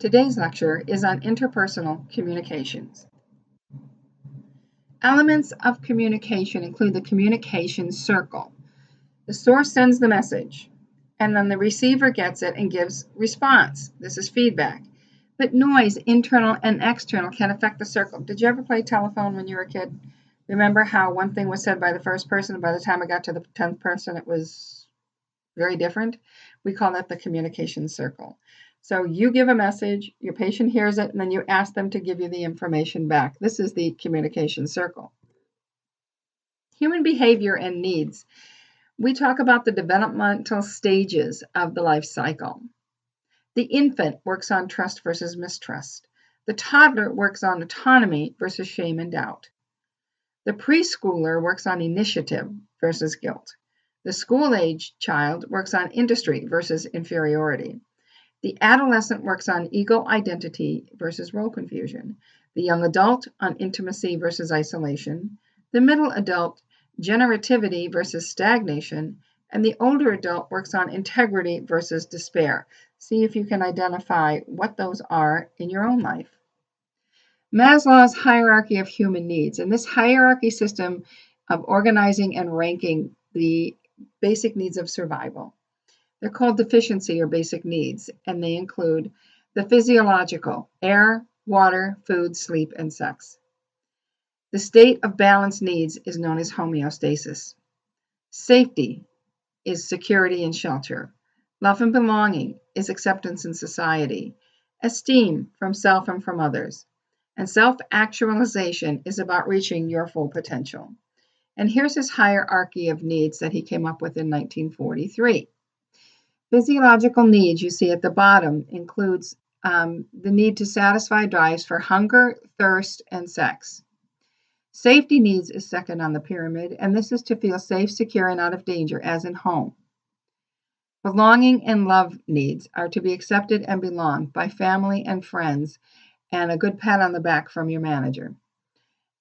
Today's lecture is on interpersonal communications. Elements of communication include the communication circle. The source sends the message, and then the receiver gets it and gives response. This is feedback. But noise, internal and external, can affect the circle. Did you ever play telephone when you were a kid? Remember how one thing was said by the first person, and by the time it got to the 10th person, it was very different? We call that the communication circle. So you give a message, your patient hears it, and then you ask them to give you the information back. This is the communication circle. Human behavior and needs. We talk about the developmental stages of the life cycle. The infant works on trust versus mistrust. The toddler works on autonomy versus shame and doubt. The preschooler works on initiative versus guilt. The school-age child works on industry versus inferiority. The adolescent works on ego identity versus role confusion. The young adult on intimacy versus isolation. The middle adult, generativity versus stagnation. And the older adult works on integrity versus despair. See if you can identify what those are in your own life. Maslow's hierarchy of human needs. And this hierarchy system of organizing and ranking the basic needs of survival. They're called deficiency or basic needs, and they include the physiological: air, water, food, sleep, and sex. The state of balanced needs is known as homeostasis. Safety is security and shelter. Love and belonging is acceptance in society. Esteem from self and from others. And self-actualization is about reaching your full potential. And here's his hierarchy of needs that he came up with in 1943. Physiological needs, you see at the bottom, includes the need to satisfy drives for hunger, thirst, and sex. Safety needs is second on the pyramid, and this is to feel safe, secure, and out of danger, as in home. Belonging and love needs are to be accepted and belong by family and friends, and a good pat on the back from your manager.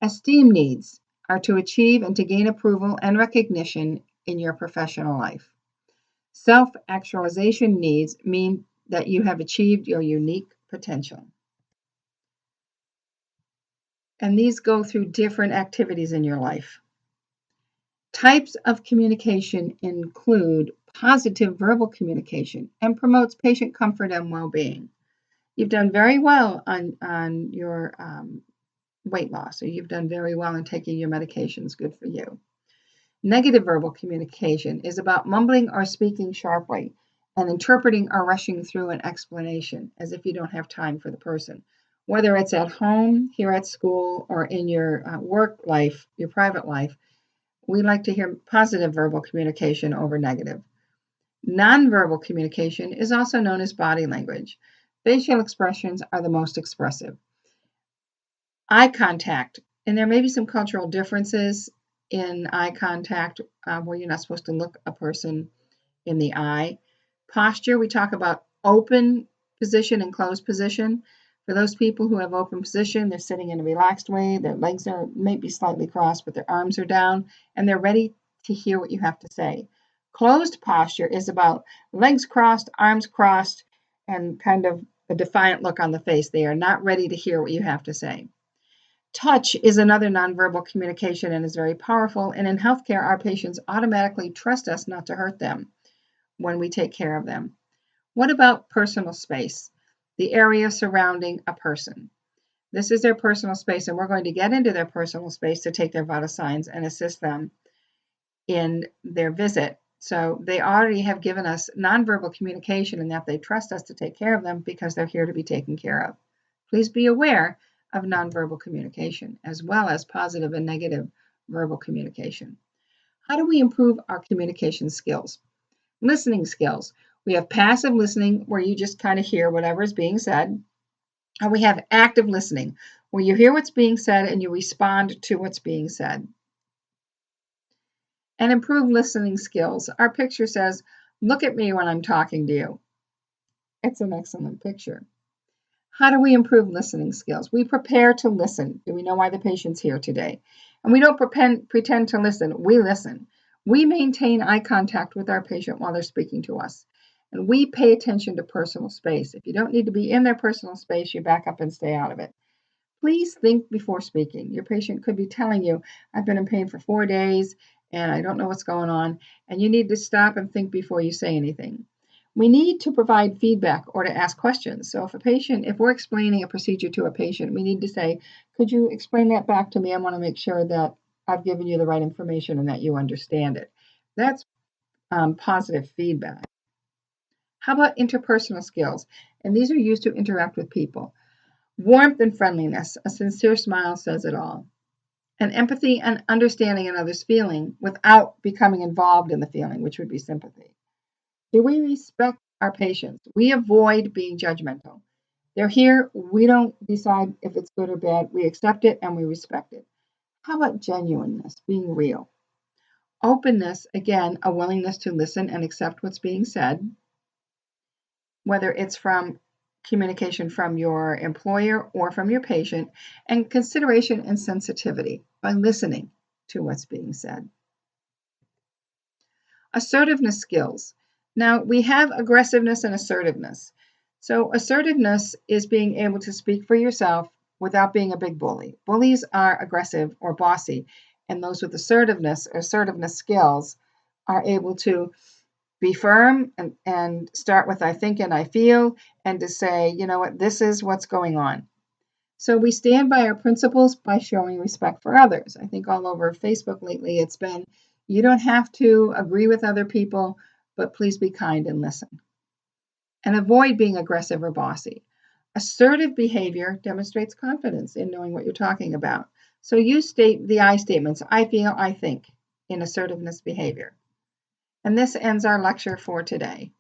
Esteem needs are to achieve and to gain approval and recognition in your professional life. Self-actualization needs mean that you have achieved your unique potential. And these go through different activities in your life. Types of communication include positive verbal communication and promotes patient comfort and well-being. You've done very well on your weight loss, or you've done very well in taking your medications. Good for you. Negative verbal communication is about mumbling or speaking sharply and interpreting or rushing through an explanation as if you don't have time for the person. Whether it's at home, here at school, or in your work life, your private life, we like to hear positive verbal communication over negative. Nonverbal communication is also known as body language. Facial expressions are the most expressive. Eye contact, and there may be some cultural differences in eye contact where you're not supposed to look a person in the eye. Posture, we talk about open position and closed position. For those people who have open position, they're sitting in a relaxed way, their legs are maybe slightly crossed, but their arms are down, and they're ready to hear what you have to say. Closed posture is about legs crossed, arms crossed, and kind of a defiant look on the face. They are not ready to hear what you have to say. Touch is another nonverbal communication and is very powerful. And in healthcare, our patients automatically trust us not to hurt them when we take care of them. What about personal space? The area surrounding a person. This is their personal space, and we're going to get into their personal space to take their vital signs and assist them in their visit. So they already have given us nonverbal communication and that they trust us to take care of them because they're here to be taken care of. Please be aware of nonverbal communication, as well as positive and negative verbal communication. How do we improve our communication skills? Listening skills. We have passive listening, where you just kind of hear whatever is being said. And we have active listening, where you hear what's being said and you respond to what's being said. And improve listening skills. Our picture says, "Look at me when I'm talking to you." It's an excellent picture. How do we improve listening skills? We prepare to listen. Do we know why the patient's here today? And we don't pretend to listen. We listen. We maintain eye contact with our patient while they're speaking to us. And we pay attention to personal space. If you don't need to be in their personal space, you back up and stay out of it. Please think before speaking. Your patient could be telling you, I've been in pain for 4 days and I don't know what's going on, and you need to stop and think before you say anything. We need to provide feedback or to ask questions. So if we're explaining a procedure to a patient, we need to say, could you explain that back to me? I want to make sure that I've given you the right information and that you understand it. That's positive feedback. How about interpersonal skills? And these are used to interact with people. Warmth and friendliness, a sincere smile says it all. And empathy and understanding another's feeling without becoming involved in the feeling, which would be sympathy. Do we respect our patients? We avoid being judgmental. They're here, we don't decide if it's good or bad. We accept it and we respect it. How about genuineness, being real? Openness, again, a willingness to listen and accept what's being said, whether it's from communication from your employer or from your patient, and consideration and sensitivity by listening to what's being said. Assertiveness skills. Now, we have aggressiveness and assertiveness. So assertiveness is being able to speak for yourself without being a big bully. Bullies are aggressive or bossy, and those with assertiveness skills are able to be firm and start with I think and I feel, and to say, you know what, this is what's going on. So we stand by our principles by showing respect for others. I think all over Facebook lately it's been, you don't have to agree with other people, but please be kind and listen. And avoid being aggressive or bossy. Assertive behavior demonstrates confidence in knowing what you're talking about. So you state the I statements, I feel, I think, in assertiveness behavior. And this ends our lecture for today.